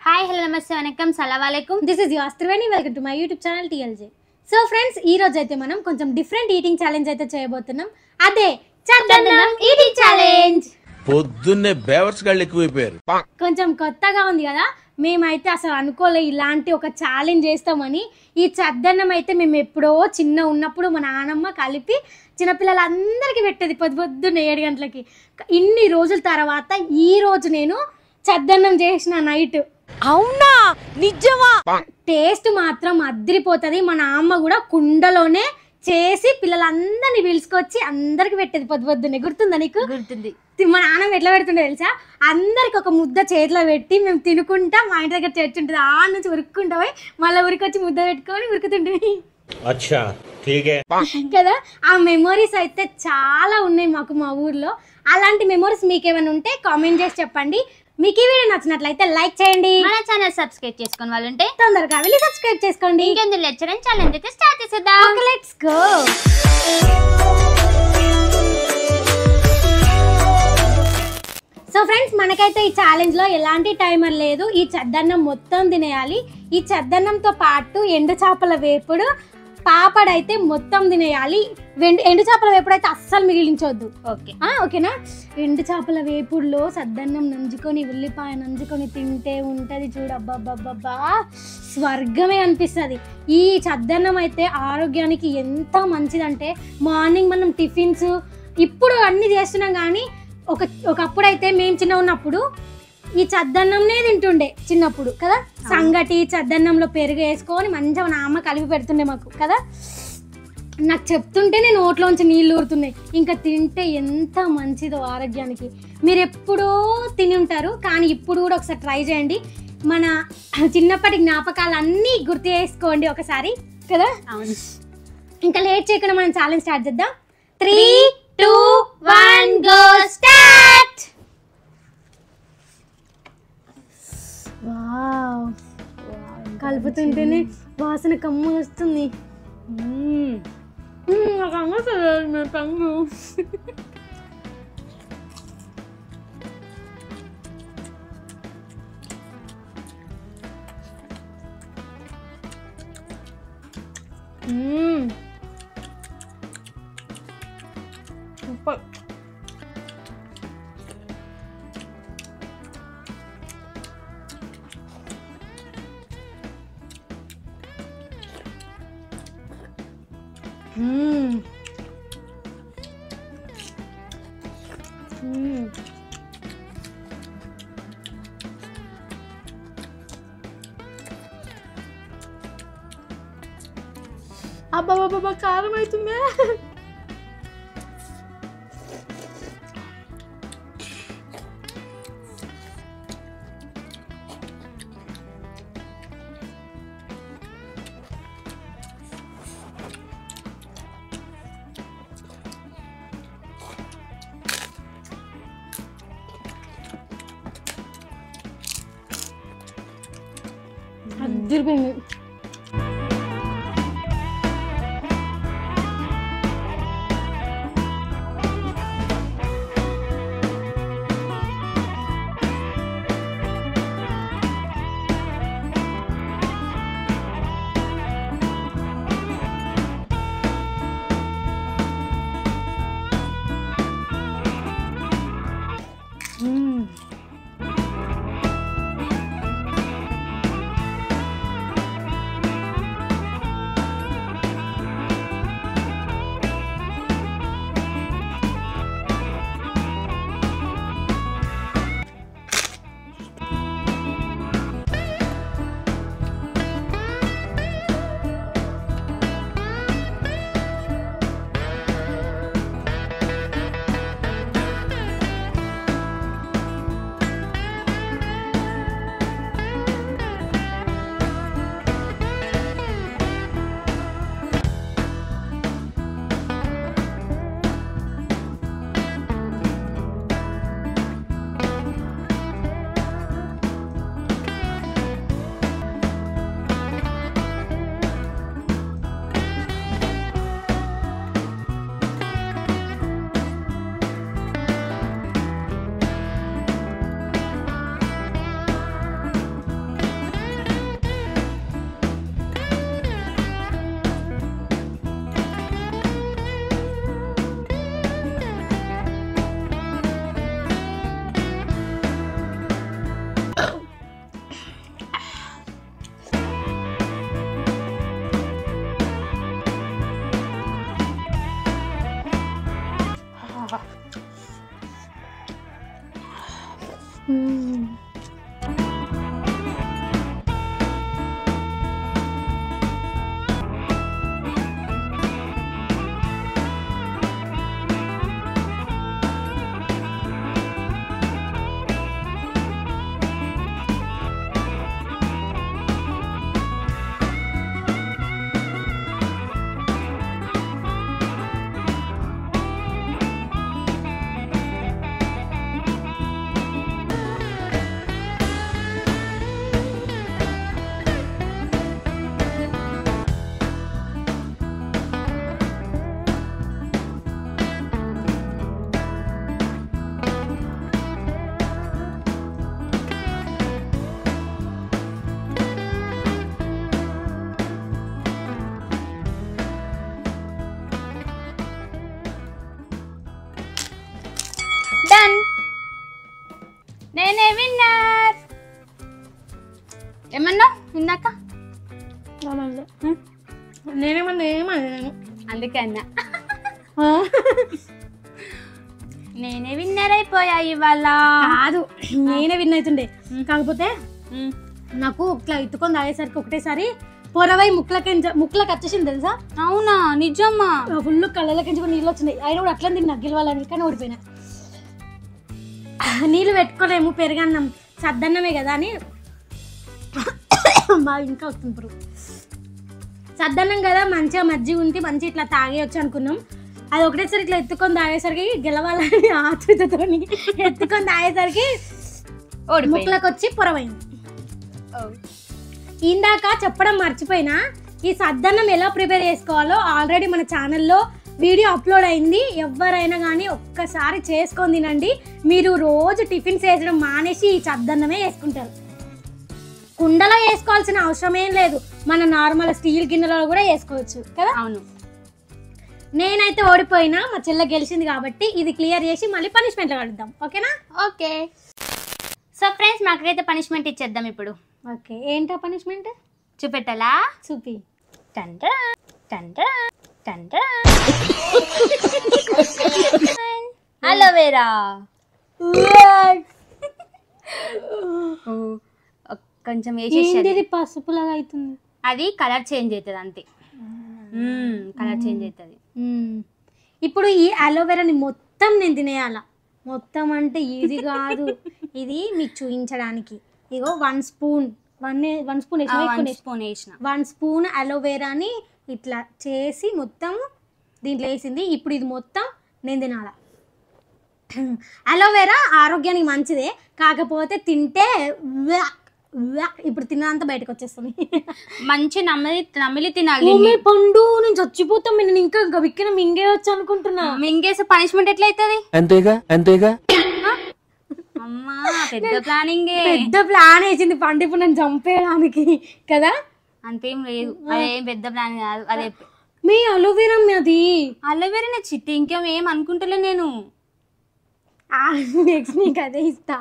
Hi hello నమస్తే వనకం సలాం అలైకుం. This is your Triveni. Welcome to my YouTube channel TLJ. So friends, ఈ రోజు అయితే మనం కొంచెం డిఫరెంట్ ఈటింగ్ ఛాలెంజ్ అయితే చేయబోతున్నాం. అదే చద్దన్నం ఈటింగ్ ఛాలెంజ్. పొద్దున్నే బేవర్స్ గాళ్ళు ఎక్కువైపోయారు. కొంచెం కొత్తగా ఉంది కదా, మేమైతే అసలు అనుకోలే ఇలాంటి ఒక ఛాలెంజ్ చేస్తామని. ఈ చద్దన్నం అయితే మేము ఎప్పుడో చిన్న ఉన్నప్పుడు మా నాన్నమ్మ కలిపి చిన్నపిల్లలందరికీ పెట్టేది పొద్దున్నే 7 గంటలకి. ఇన్ని రోజుల తర్వాత ఈ రోజు నేను చద్దన్నం చేసిన నైట్. అవునా నిజమా? టేస్ట్ మాత్రం అదిరిపోతుంది. మా నాన్న కూడా కుండలోనే చేసి పిల్లలందరినీ పిలుచుకొచ్చి అందరికి పెట్టేది పొద్దున్నే. గుర్తుందా నీకు? గుర్తుంది. మా నాన్న ఎట్లా పెడుతుండే తెలుసా? అందరికి ఒక ముద్ద చేతిలో పెట్టి మేము తినుకుంటా, మా ఇంటి దగ్గర చర్చ్ ఉంటుంది, ఆ నుంచి ఉరుక్కుంటా పోయి మళ్ళీ ఉరికొచ్చి ముద్ద పెట్టుకొని ఉరుకుతుండే కదా. ఆ మెమోరీస్ అయితే చాలా ఉన్నాయి మాకు మా ఊర్లో. అలాంటి మెమోరీస్ మీకు ఏమైనా ఉంటే కామెంట్ చేసి చెప్పండి. మీకు ఈ వీడియో నచ్చినట్లయితే లైక్ చేయండి. మన ఛానల్ సబ్స్క్రైబ్ చేసుకుని వాళ్ళుంటే తొందరగా వెళ్ళి సబ్స్క్రైబ్ చేసుకోండి. ఇంకెందుకు లెక్చర్ ఛాలెంజ్ అయితే స్టార్ట్ చేసేద్దాం. Okay, let's go. So friends, మనకైతే ఈ ఛాలెంజ్ లో ఎలాంటి టైమర్ లేదు. ఈ చద్దన్నం మొత్తం తినేయాలి. ఈ చద్దన్నంతో పాటు ఎండు చేపల వేపుడు, పాపడైతే మొత్తం తినేయాలి. ఎండు చేపల వేపుడు అయితే అస్సలు మిగిలించొద్దు. ఓకేనా? ఎండు చేపల వేపుడులో సద్దన్నం నంజుకొని, ఉల్లిపాయ నంజుకొని తింటే ఉంటది చూడు, అబ్బబ్బబ్బబ్బా స్వర్గమే అనిపిస్తుంది. ఈ చద్దన్నం అయితే ఆరోగ్యానికి ఎంత మంచిదంటే, మార్నింగ్ మనం టిఫిన్స్ ఇప్పుడు అన్ని చేస్తున్నాం కానీ ఒకప్పుడైతే మేము చిన్న ఉన్నప్పుడు ఈ చద్దన్నంనే తింటుండే చిన్నప్పుడు కదా. సంగటి చద్దన్నంలో పెరుగు వేసుకొని మంచిగా మా అమ్మ కలిపి పెడుతుండే మాకు కదా. నాకు చెప్తుంటే నేను నోట్లోంచి నీళ్ళు ఊరుతున్నాయి. ఇంకా తింటే ఎంత మంచిదో ఆరోగ్యానికి. మీరు ఎప్పుడో తిని ఉంటారు కానీ ఇప్పుడు కూడా ఒకసారి ట్రై చేయండి. మన చిన్నప్పటి జ్ఞాపకాలన్నీ గుర్తు చేసుకోండి ఒకసారి కదా. అవును. ఇంకా లేట్ చేయకుండా మనం ఛాలెంజ్ స్టార్ట్ చేద్దాం. 3, 2, 1 గో స్టార్ట్. వావ్, కలుపుతుంటేనే వాసన కమ్మ వస్తుంది. నాకు అమ్మ పంగు. సూపర్. అబ్బా కారం అవుతుందా? అదిరిపోయింది. ఏమన్నా ఇందాక నేనేమన్నా అందుకే అన్నా నేనే విన్నర్ అయిపోయా ఇవాళ. కాదు, నేనే విన్ అవుతుండే. కాకపోతే నాకు ఇట్లా ఎత్తుకొని తాగేసరికి ఒకటేసారి పొరవై ముక్కలకి వచ్చేసింది తెలుసా. అవునా? నిజమ్మా? ఫుల్ కళ్ళకి నీళ్ళు వచ్చినాయి. అయినా కూడా అట్లా తిన్నా గెలవాలని, కానీ ఓడిపోయినా. నీళ్ళు పెట్టుకోలేము, పెరగన్నం సద్దన్నమే కదా అని బాగా ఇంకా వస్తుంది పురుగు. సద్దన్నం కదా, మంచిగా మజ్జిగ ఉంటే మంచి ఇట్లా తాగేయచ్చు అనుకున్నాం. అది ఒకటేసారి ఇట్లా ఎత్తుకొని తాగేసరికి గెలవాలని ఆతృతతో ఎత్తుకొని తాగేసరికి ముక్కలకు వచ్చి పొరవైంది. ఇందాక చెప్పడం మర్చిపోయినా, ఈ సద్దన్నం ఎలా ప్రిపేర్ చేసుకోవాలో ఆల్రెడీ మన ఛానల్లో వీడియో అప్లోడ్ అయింది. ఎవరైనా కానీ ఒక్కసారి చేసుకొని తినండి. మీరు రోజు టిఫిన్స్ వేసడం మానేసి ఈ సద్దన్నమే వేసుకుంటారు. కుండలో వేసుకోవాల్సిన అవసరం ఏం లేదు, మన నార్మల్ స్టీల్ గిన్నెలో కూడా వేసుకోవచ్చు కదా. అవును. నేనైతే ఓడిపోయినా, మా చెల్లె గెలిచింది కాబట్టి ఇది క్లియర్ చేసి మళ్ళీ పనిష్మెంట్లో కలుద్దాం. ఓకేనా? ఓకే. సో ఫ్రెండ్స్, మాకైతే పనిష్మెంట్ ఇచ్చేద్దాం ఇప్పుడు. ఓకే, ఏంటా పనిష్మెంట్? చూపెట్టాలా? చూపి. టంటరా టంటరా టంటరా. అలోవేరా కొంచెం వేసేసి పసుపులాగా అవుతుంది. అది కలర్ చేంజ్ అవుతుంది అంతే. కలర్ చేంజ్ అవుతుంది. ఇప్పుడు ఈ అలోవెరాని మొత్తం నేను తినేయాల. మొత్తం అంటే ఇది కాదు, ఇది మీకు చూపించడానికి. ఇగో 1 స్పూన్ వేసిన 1 స్పూన్ అలోవెరాని ఇట్లా చేసి మొత్తం దీంట్లో వేసింది. ఇప్పుడు ఇది మొత్తం నేను తినాల. అలోవెరా ఆరోగ్యానికి మంచిదే, కాకపోతే తింటే ఇప్పుడు తిన్నంత బయటకు వచ్చేస్తుంది. మంచి నమిలి తినాలి. పండు నేను చచ్చిపోతాం, నేను ఇంకా విక్కిన మింగేయచ్చు అనుకుంటున్నా. మింగేసే పనిష్మెంట్ ఎట్లా అవుతుంది? అంతేగా అమ్మా, పెద్ద ప్లానింగ్. పెద్ద ప్లాన్ వేసింది పండు ఇప్పుడు నన్ను చంపేయడానికి కదా. అంతేం లేదు, అదేం పెద్ద ప్లాన్ కాదు. అదే మీ అలోవెరా, అది అలోవెరా చిట్టి, ఇంకేం ఏం అనుకుంటలే నేను. నెక్స్ట్ నీకు అదే ఇస్తా.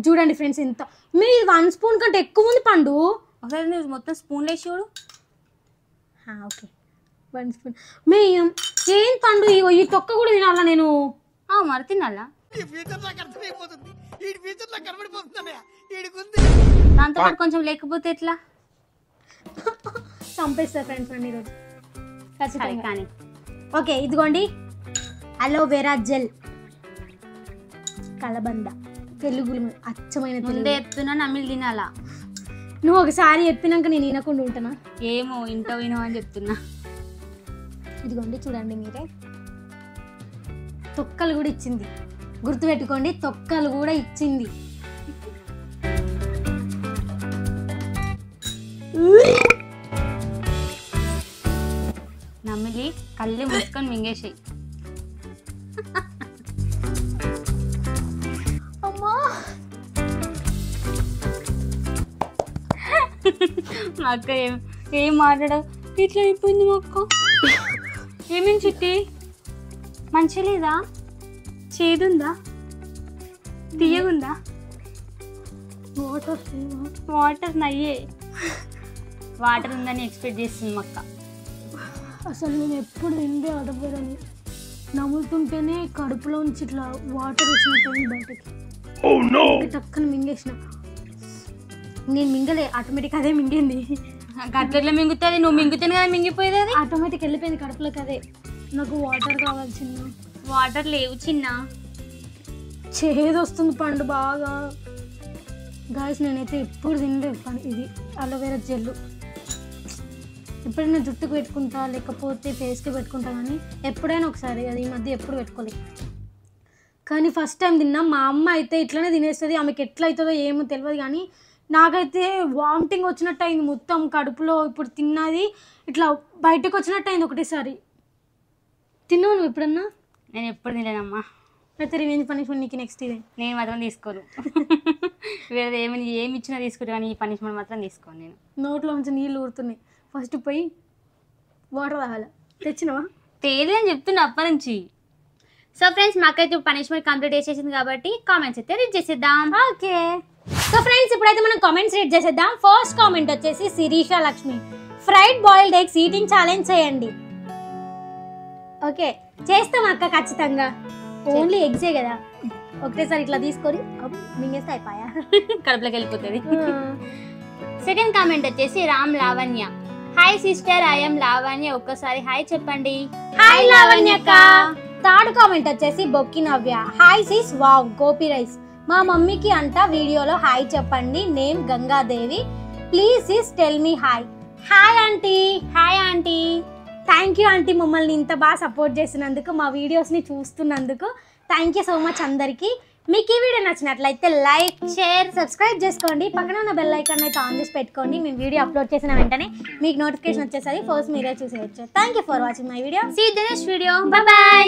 చూడండి ఫ్రెండ్స్, ఎంత మీ 1 స్పూన్ కంటే ఎక్కువ ఉంది పండు. ఒకసారి నువ్వు మొత్తం స్పూన్లు వేసి చూడు. Okay, 1 spoon. మీ ఏం పండు, ఈ తొక్క కూడా తినాలా నేను? మరి తినాలా? దాంతో పాటు కొంచెం లేకపోతే ఎట్లా? చంపేస్తా ఫ్రెండ్స్ నన్ను ఈరోజు. కానీ ఓకే, ఇదిగోండి అలోవెరా జెల్, కలబంద. తెలుగులో అచ్చమైన ముందే చెప్తున్నా, నమిలి తినాలా. నువ్వు ఒకసారి చెప్పినాక నేను వినకుండా ఉంటానా? ఏమో ఇంటో వినో అని చెప్తున్నా. ఇదిగోండి చూడండి మీరే, తొక్కలు కూడా ఇచ్చింది. గుర్తుపెట్టుకోండి, తొక్కలు కూడా ఇచ్చింది. నమిలి కళ్ళు మూసుకొని మింగేసాయి. అమ్మా, మా అక్క ఏం మాట్లాడవు, ఇట్లా అయిపోయింది మా అక్క. ఏమేమి చిట్టి, మంచి లేదా? చేదుందా? తీయగుందా? వాటర్ నయ్యే. వాటర్ ఉందని ఎక్స్పెక్ట్ చేస్తుంది మా అక్క. అసలు నేను ఎప్పుడు తిండే అడగరని, నములుతుంటేనే కడుపులో నుంచి ఇట్లా వాటర్ వచ్చినట్టు బయటకి టక్కన మింగేసిన. నేను మింగలే, ఆటోమేటిక్ అదే మింగింది. గట్ల మింగుతుంది, నువ్వు మింగుతాను కదా మింగిపోయేది. అది ఆటోమేటిక్ వెళ్ళిపోయింది కడుపులోకి. అదే నాకు వాటర్ కావాలి చిన్న. వాటర్ లేవు చిన్న, చేదు వస్తుంది పండు బాగా. గాయస్, నేనైతే ఎప్పుడు తినలేదు ఇది అలోవెరా జెల్లు. ఎప్పుడైనా జుట్టుకు పెట్టుకుంటా, లేకపోతే ఫేస్కి పెట్టుకుంటా, కానీ ఎప్పుడైనా ఒకసారి. అది ఈ మధ్య ఎప్పుడు పెట్టుకోలేదు, కానీ ఫస్ట్ టైం తిన్నా. మా అమ్మ అయితే ఇట్లనే తినేస్తుంది, ఆమెకి ఎట్లా అవుతుందో ఏమో తెలియదు, కానీ నాకైతే వామిటింగ్ వచ్చినట్టు అయింది మొత్తం కడుపులో. ఇప్పుడు తిన్నది ఇట్లా బయటకు వచ్చినట్టు అయింది ఒకటేసారి. తిన్నావు నువ్వు ఎప్పుడన్నా? నేను ఎప్పుడు తినలేనమ్మా. అయితే రివెంజ్ పనిష్మెంట్ నీకు నెక్స్ట్ ఇదే. నేను మాత్రం తీసుకోను. వేరే ఏమి ఇచ్చినా తీసుకుంటా, కానీ ఈ పనిష్మెంట్ మాత్రం తీసుకోను నేను. నోట్లో నుంచి నీళ్ళు ఊరుతున్నాయి. ఫస్ట్ పోయి వాటర్ తాగాలి. తెచ్చినావా? తేలిదని చెప్తున్నా అప్పటి నుంచి. సో ఫ్రెండ్స్, మాకైతే పనిష్మెంట్ కంప్లీట్ చేసేసింది కాబట్టి కామెంట్స్ అయితే రీడ్ చేసేద్దాం. ఓకే. సో ఫ్రెండ్స్, ఇప్పుడైతే మనం కామెంట్స్ రీడ్ చేసేద్దాం. ఫస్ట్ కామెంట్ వచ్చేసి Sirisha Lakshmi, fried boiled eggs eating challenge చేయండి. ఓకే చేస్తాం అక్క ఖచ్చితంగా. ఓన్లీ ఎగ్సే కదా, ఒకటేసారి ఇట్లా తీసుకొని మింగేస్తే అయిపోయా, కడుపులోకి వెళ్ళిపోతుంది. సెకండ్ కామెంట్ వచ్చేసి Ram Lavanya, hi sister I'm Lavanya, ఒక్కసారి హాయ్ చెప్పండి. హాయ్ లావణ్యక్క. థర్డ్ కామెంట్ వచ్చేసి Bokki Navya, hi sis wow Gopi rice, మా మమ్మీకి అంట వీడియోలో హాయ్ చెప్పండి, name Gangadevi, please sis tell me hi. Hi aunty. Hi aunty. Thank you aunty, మమ్మల్ని ఇంత బాగా సపోర్ట్ చేసినందుకు, మా వీడియోస్ని చూస్తున్నందుకు థ్యాంక్ యూ సో మచ్ అందరికీ. మీకు ఈ వీడియో నచ్చినట్లయితే లైక్ షేర్ సబ్స్క్రైబ్ చేసుకోండి, పక్కన ఉన్న బెల్ ఐకాన్ అయితే ఆన్ చేసి పెట్టుకోండి. మేము వీడియో అప్లోడ్ చేసిన వెంటనే మీకు నోటిఫికేషన్ వచ్చేసరికి ఫస్ట్ మీరే చూసేయచ్చు. Thank you for watching my video. See you in the next video. Bye by.